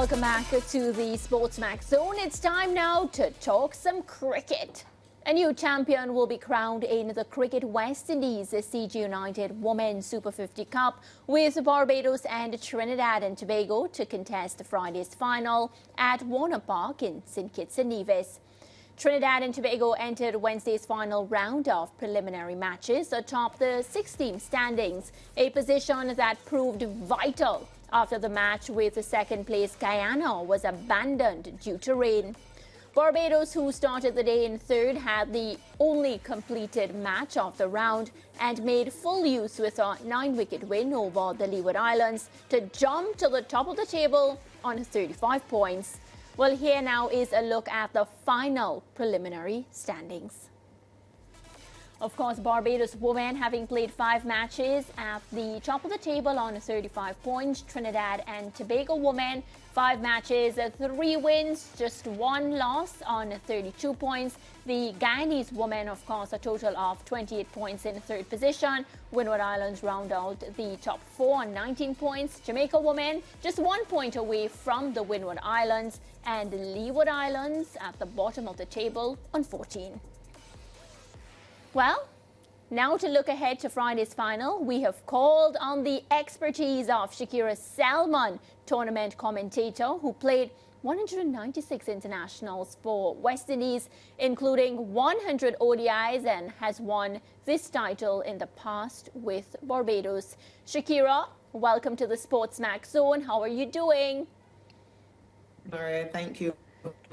Welcome back to the SportsMax Zone. It's time now to talk some cricket. A new champion will be crowned in the Cricket West Indies CG United Women's Super 50 Cup, with Barbados and Trinidad and Tobago to contest Friday's final at Warner Park in St Kitts and Nevis. Trinidad and Tobago entered Wednesday's final round of preliminary matches atop the 6-team standings, a position that proved vital after the match with the second-place Guyana was abandoned due to rain. Barbados, who started the day in third, had the only completed match of the round and made full use with a 9-wicket win over the Leeward Islands to jump to the top of the table on 35 points. Well, here now is a look at the final preliminary standings. Of course, Barbados women having played 5 matches at the top of the table on 35 points. Trinidad and Tobago women, 5 matches, 3 wins, just 1 loss on 32 points. The Guyanese women, of course, a total of 28 points in third position. Windward Islands round out the top 4 on 19 points. Jamaica women just 1 point away from the Windward Islands, and the Leeward Islands at the bottom of the table on 14. Well, now to look ahead to Friday's final, we have called on the expertise of Shakera Salmon, tournament commentator who played 196 internationals for West Indies, including 100 ODIs, and has won this title in the past with Barbados. Shakera, welcome to the SportsMax Zone. How are you doing? All right, thank you.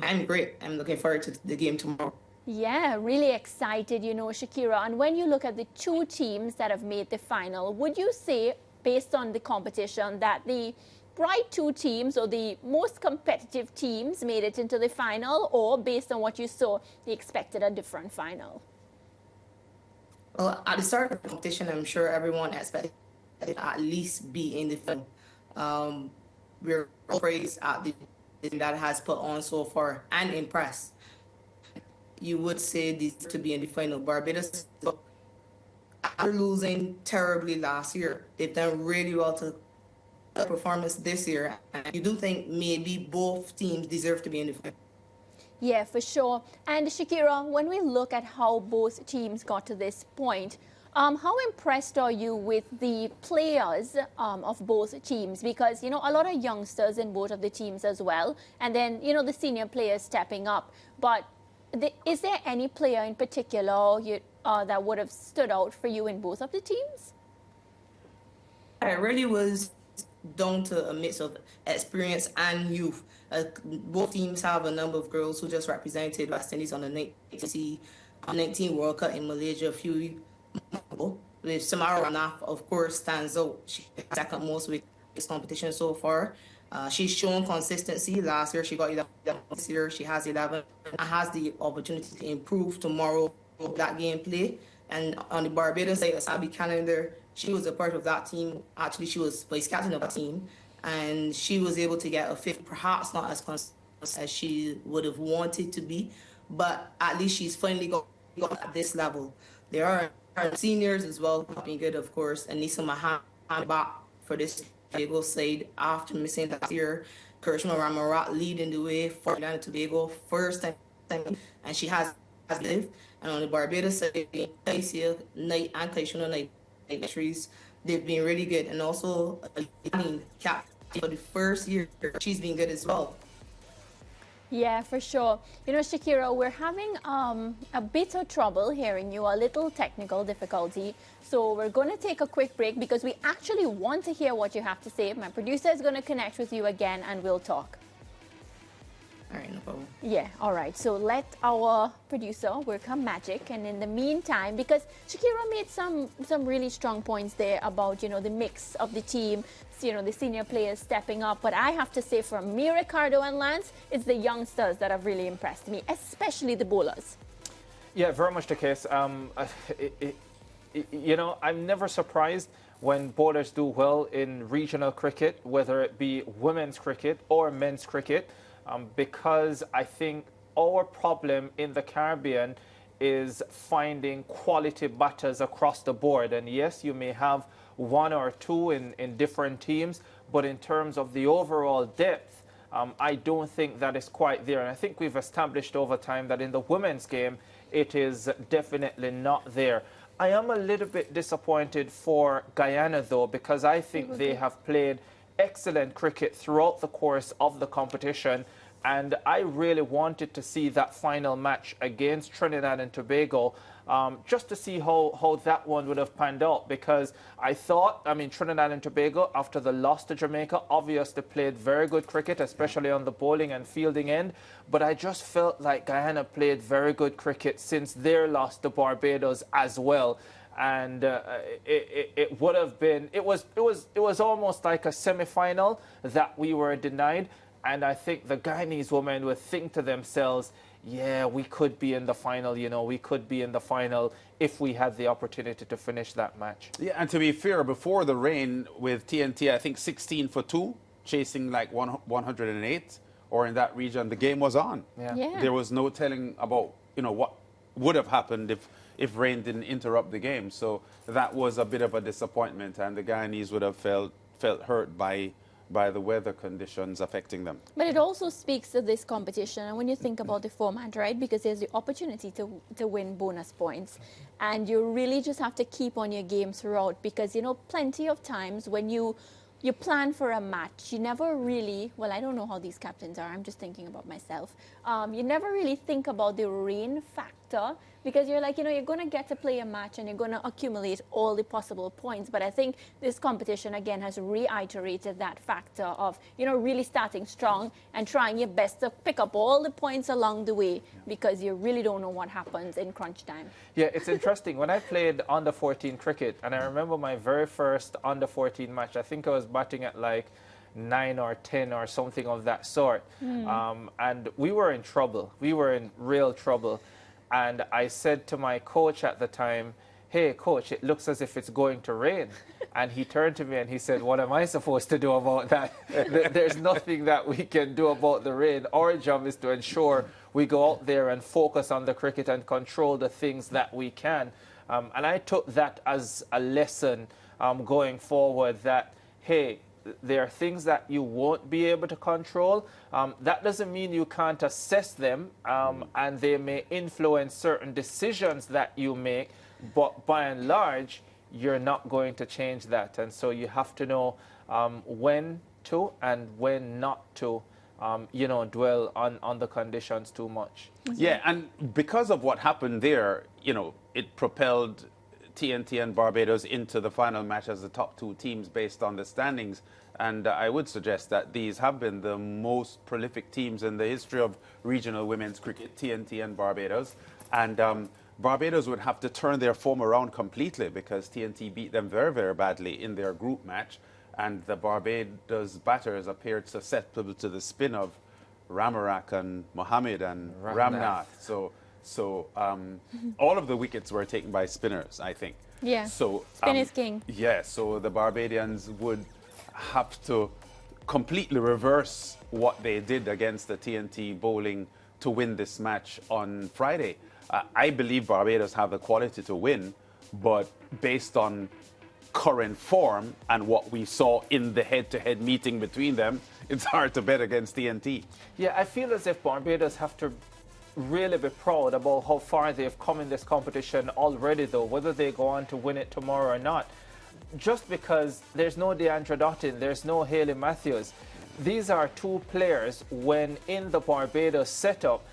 I'm great. I'm looking forward to the game tomorrow. Yeah, really excited, you know, Shakera. And when you look at the 2 teams that have made the final, would you say, based on the competition, that the bright 2 teams or the most competitive teams made it into the final, or based on what you saw, they expected a different final? Well, at the start of the competition, I'm sure everyone expected to at least be in the final. We're all praised at the team that has put on so far and impressed. You would say these to be in the final. Barbados, after losing terribly last year, they've done really well to performance this year. And you do think maybe both teams deserve to be in the final? Yeah, for sure. And Shakera, when we look at how both teams got to this point, how impressed are you with the players of both teams? Because, you know, a lot of youngsters in both of the teams as well. And then, you know, the senior players stepping up. But is there any player in particular that would have stood out for you in both of the teams? It really was down to a mix of experience and youth. Both teams have a number of girls who just represented West Indies on the 19 World Cup in Malaysia a few years ago. With Samara Ranaf, of course, stands out. She's second most with this competition so far. She's shown consistency. Last year, she got 11. This year, she has 11 and has the opportunity to improve tomorrow that gameplay. And on the Barbados side, Asabi Calendar, she was a part of that team. Actually, she was vice captain of the team, and she was able to get a 5th, perhaps not as consistent as she would have wanted to be, but at least she's finally got at this level. There are seniors as well, being good, of course, and Nisa Mahan back for this Tobago side after missing last year. Karishma Ramarat leading the way for Trinidad and Tobago, first time, and she has lived. And on the Barbados side, Taisia Knight and Kaishuna Knight victories, they've been really good. And also, captain for the first year, she's been good as well. Yeah, for sure. You know, Shakera, we're having a bit of trouble hearing you, a little technical difficulty. So we're going to take a quick break because we actually want to hear what you have to say. My producer is going to connect with you again and we'll talk. All right, no problem. Yeah, all right. So let our producer work her magic. And in the meantime, because Shakera made some really strong points there about, you know, the mix of the team, you know, the senior players stepping up. But I have to say, for me, Ricardo and Lance, it's the youngsters that have really impressed me, especially the bowlers. Yeah, very much the case. You know, I'm never surprised when bowlers do well in regional cricket, whether it be women's cricket or men's cricket. Because I think our problem in the Caribbean is finding quality batters across the board. And yes, you may have 1 or 2 in different teams, but in terms of the overall depth, I don't think that is quite there. And I think we've established over time that in the women's game, it is definitely not there. I am a little bit disappointed for Guyana, though, because I think they have played excellent cricket throughout the course of the competition. And I really wanted to see that final match against Trinidad and Tobago, just to see how that one would have panned out, because I thought, I mean, Trinidad and Tobago, after the loss to Jamaica, obviously played very good cricket, especially on the bowling and fielding end. But I just felt like Guyana played very good cricket since their loss to Barbados as well. And it would have been, it was almost like a semi-final that we were denied. And I think the Guyanese women would think to themselves, yeah, we could be in the final, you know, we could be in the final if we had the opportunity to finish that match. Yeah, and to be fair, before the rain with TNT, I think 16 for 2, chasing like 108, or in that region, the game was on. Yeah. There was no telling about, you know, what would have happened if rain didn't interrupt the game. So that was a bit of a disappointment, and the Guyanese would have felt hurt by the weather conditions affecting them. But it also speaks to this competition, and when you think about the format, right, because there's the opportunity to win bonus points, and you really just have to keep on your game throughout, because, you know, plenty of times when you plan for a match, you never really, well, I don't know how these captains are, I'm just thinking about myself, you never really think about the rain factor, because you're like, you know, you're going to get to play a match and you're going to accumulate all the possible points. But I think this competition, again, has reiterated that factor of, you know, really starting strong and trying your best to pick up all the points along the way, because you really don't know what happens in crunch time. Yeah, it's interesting. When I played under-14 cricket, and I remember my very first under-14 match, I think I was batting at like 9 or 10 or something of that sort. And we were in trouble. We were in real trouble. And I said to my coach at the time, hey, coach, it looks as if it's going to rain. And he turned to me and he said, what am I supposed to do about that? There's nothing that we can do about the rain. Our job is to ensure we go out there and focus on the cricket and control the things that we can. And I took that as a lesson going forward, that, hey, there are things that you won't be able to control. That doesn't mean you can't assess them, and they may influence certain decisions that you make, but by and large, you're not going to change that. And so you have to know when to and when not to, you know, dwell on the conditions too much. Yeah, and because of what happened there, you know, it propelled TNT and Barbados into the final match as the top 2 teams based on the standings. And I would suggest that these have been the most prolific teams in the history of regional women's cricket, TNT and Barbados. And Barbados would have to turn their form around completely, because TNT beat them very, very badly in their group match. And the Barbados batters appeared susceptible to the spin of Ramarak and Mohammed and Ramnath. So all of the wickets were taken by spinners, I think. Yeah, so, spin is king. Yeah, so the Barbadians would have to completely reverse what they did against the TNT bowling to win this match on Friday. I believe Barbados have the quality to win, but based on current form and what we saw in the head-to-head meeting between them, it's hard to bet against TNT. Yeah, I feel as if Barbados have to really be proud about how far they've come in this competition already, though, whether they go on to win it tomorrow or not. Just because there's no Deandra Dottin, there's no Hayley Matthews. These are 2 players when in the Barbados setup,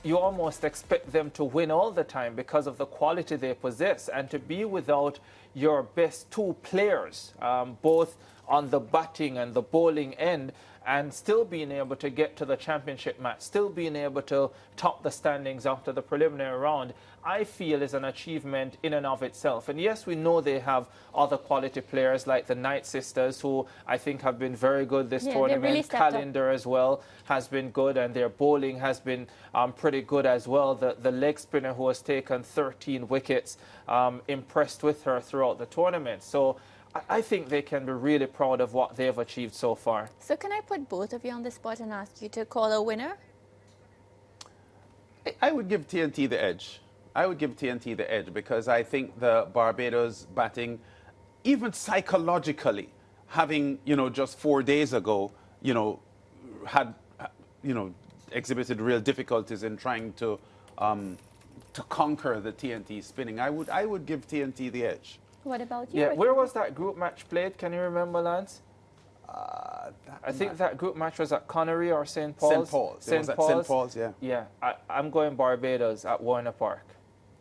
you almost expect them to win all the time because of the quality they possess. And to be without your best 2 players, both on the batting and the bowling end, and still being able to get to the championship match, still being able to top the standings after the preliminary round, I feel is an achievement in and of itself. And yes, we know they have other quality players like the Knight sisters, who I think have been very good this tournament. Really Calendar as well has been good, and their bowling has been pretty good as well. The leg spinner who has taken 13 wickets, impressed with her throughout the tournament. So I think they can be really proud of what they've achieved so far. So can I put both of you on the spot and ask you to call a winner? I would give TNT the edge. I would give TNT the edge, because I think the Barbados batting, even psychologically, having, you know, just 4 days ago, you know, had, exhibited real difficulties in trying to conquer the TNT spinning. I would give TNT the edge. What about you? Yeah, where was that group match played? Can you remember, Lance? I think that group match was at Connery or St. Paul's. St. Paul's. St. Paul's, yeah. Yeah, I'm going Barbados at Warner Park.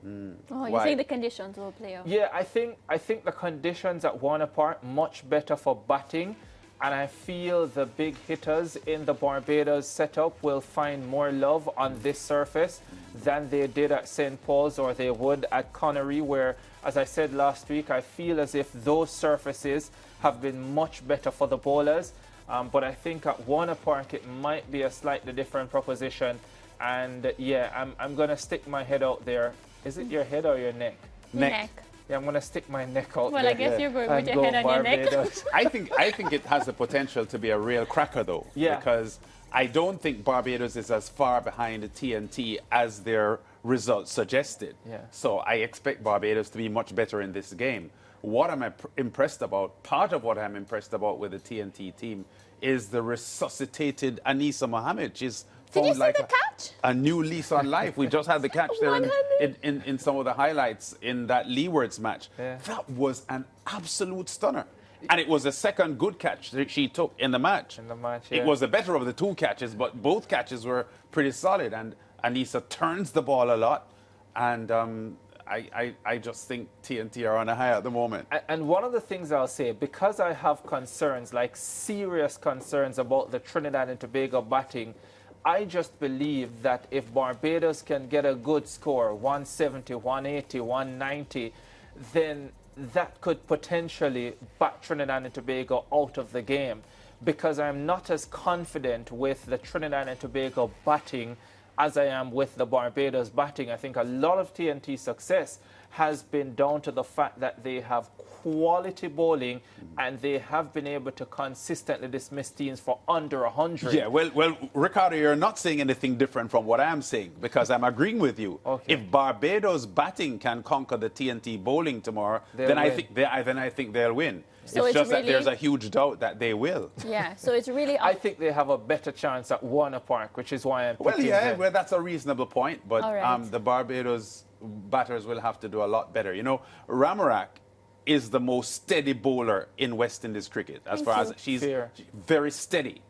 Oh, you think the conditions will play out? Yeah, I think the conditions at Warner Park much better for batting, and I feel the big hitters in the Barbados setup will find more love on this surface than they did at St. Paul's or they would at Connery, where, as I said last week, I feel as if those surfaces have been much better for the bowlers. But I think at Warner Park it might be a slightly different proposition. And yeah, I'm going to stick my head out there. Is it your head or your neck? Neck. Yeah, I'm going to stick my neck out there. Well, I guess you're going with your head on your neck. I think it has the potential to be a real cracker, though. Yeah. Because I don't think Barbados is as far behind the TNT as their results suggested. Yeah. So I expect Barbados to be much better in this game. What I'm impressed about, part of what I'm impressed about with the TNT team is the resuscitated Anisa Mohammed. She's Did you found see like the catch? a new lease on life. We just had the catch there in some of the highlights in that Leewards match. Yeah. That was an absolute stunner. And it was the second good catch that she took in the match. In the match, yeah. It was the better of the two catches, but both catches were pretty solid. And Anisa turns the ball a lot. And I just think TNT are on a high at the moment. And one of the things I'll say, because I have concerns, like serious concerns about the Trinidad and Tobago batting, I just believe that if Barbados can get a good score, 170, 180, 190, then that could potentially bat Trinidad and Tobago out of the game, because I'm not as confident with the Trinidad and Tobago batting as I am with the Barbados batting. I think a lot of TNT's success has been down to the fact that they have quality bowling and they have been able to consistently dismiss teams for under 100. Yeah, well, Ricardo, you're not saying anything different from what I'm saying, because I'm agreeing with you. Okay. If Barbados batting can conquer the TNT bowling tomorrow, then I think they'll win. So it's just really, that there's a huge doubt that they will. Yeah, so it's really... I think they have a better chance at Warner Park, which is why I'm picking them. Well, that's a reasonable point, but right. the Barbados batters will have to do a lot better. You know, Ramarak is the most steady bowler in West Indies cricket. She's very steady,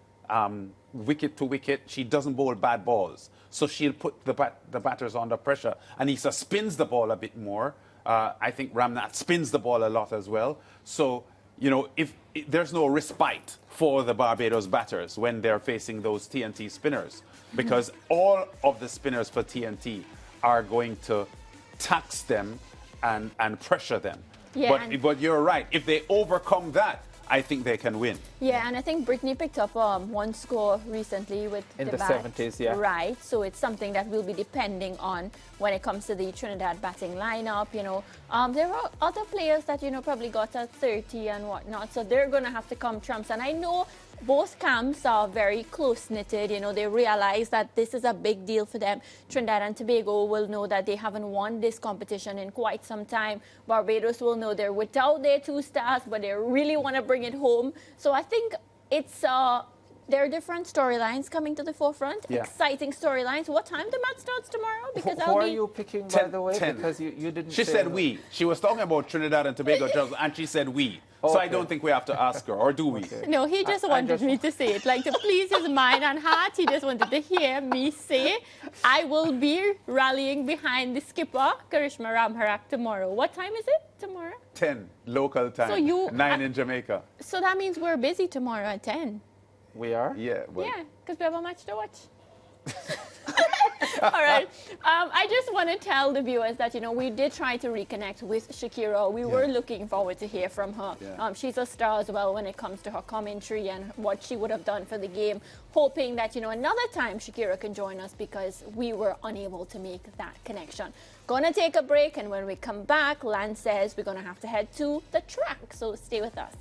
wicket to wicket. She doesn't bowl bad balls, so she'll put the batters under pressure. Anisa spins the ball a bit more. I think Ramnath spins the ball a lot as well. So, you know, if there's no respite for the Barbados batters when they're facing those TNT spinners, because all of the spinners for TNT are going to tax them and pressure them. Yeah, but you're right. If they overcome that, I think they can win. Yeah, and I think Brittany picked up one score recently with in the bat. 70s, yeah. Right, so it's something that we'll be depending on when it comes to the Trinidad batting lineup, you know. There are other players that, you know, probably got a 30 and whatnot, so they're going to have to come trumps. And I know both camps are very close-knitted, you know, they realize that this is a big deal for them. Trinidad and Tobago will know that they haven't won this competition in quite some time. Barbados will know they're without their two stars, but they really want to bring it home. So I think it's there are different storylines coming to the forefront, exciting storylines. What time the match starts tomorrow? Because Who are you picking, by the way? 10. Because you didn't She said we. She was talking about Trinidad and Tobago, and she said we. So I don't think we have to ask her, or do we? Okay. No, he just wanted me to say it. Like, to please his mind and heart, he just wanted to hear me say, I will be rallying behind the skipper, Karishma Ramharak, tomorrow. What time is it tomorrow? 10, local time. So 9 in Jamaica. So that means we're busy tomorrow at 10. We are? Yeah. Well, Yeah, because we have a match to watch. All right. I just want to tell the viewers that, you know, we did try to reconnect with Shakera. We were looking forward to hear from her. Yeah. She's a star as well when it comes to her commentary and what she would have done for the game. Hoping that, you know, another time Shakera can join us, because we were unable to make that connection. Gonna take a break, and when we come back, Lance says we're gonna have to head to the track. So stay with us.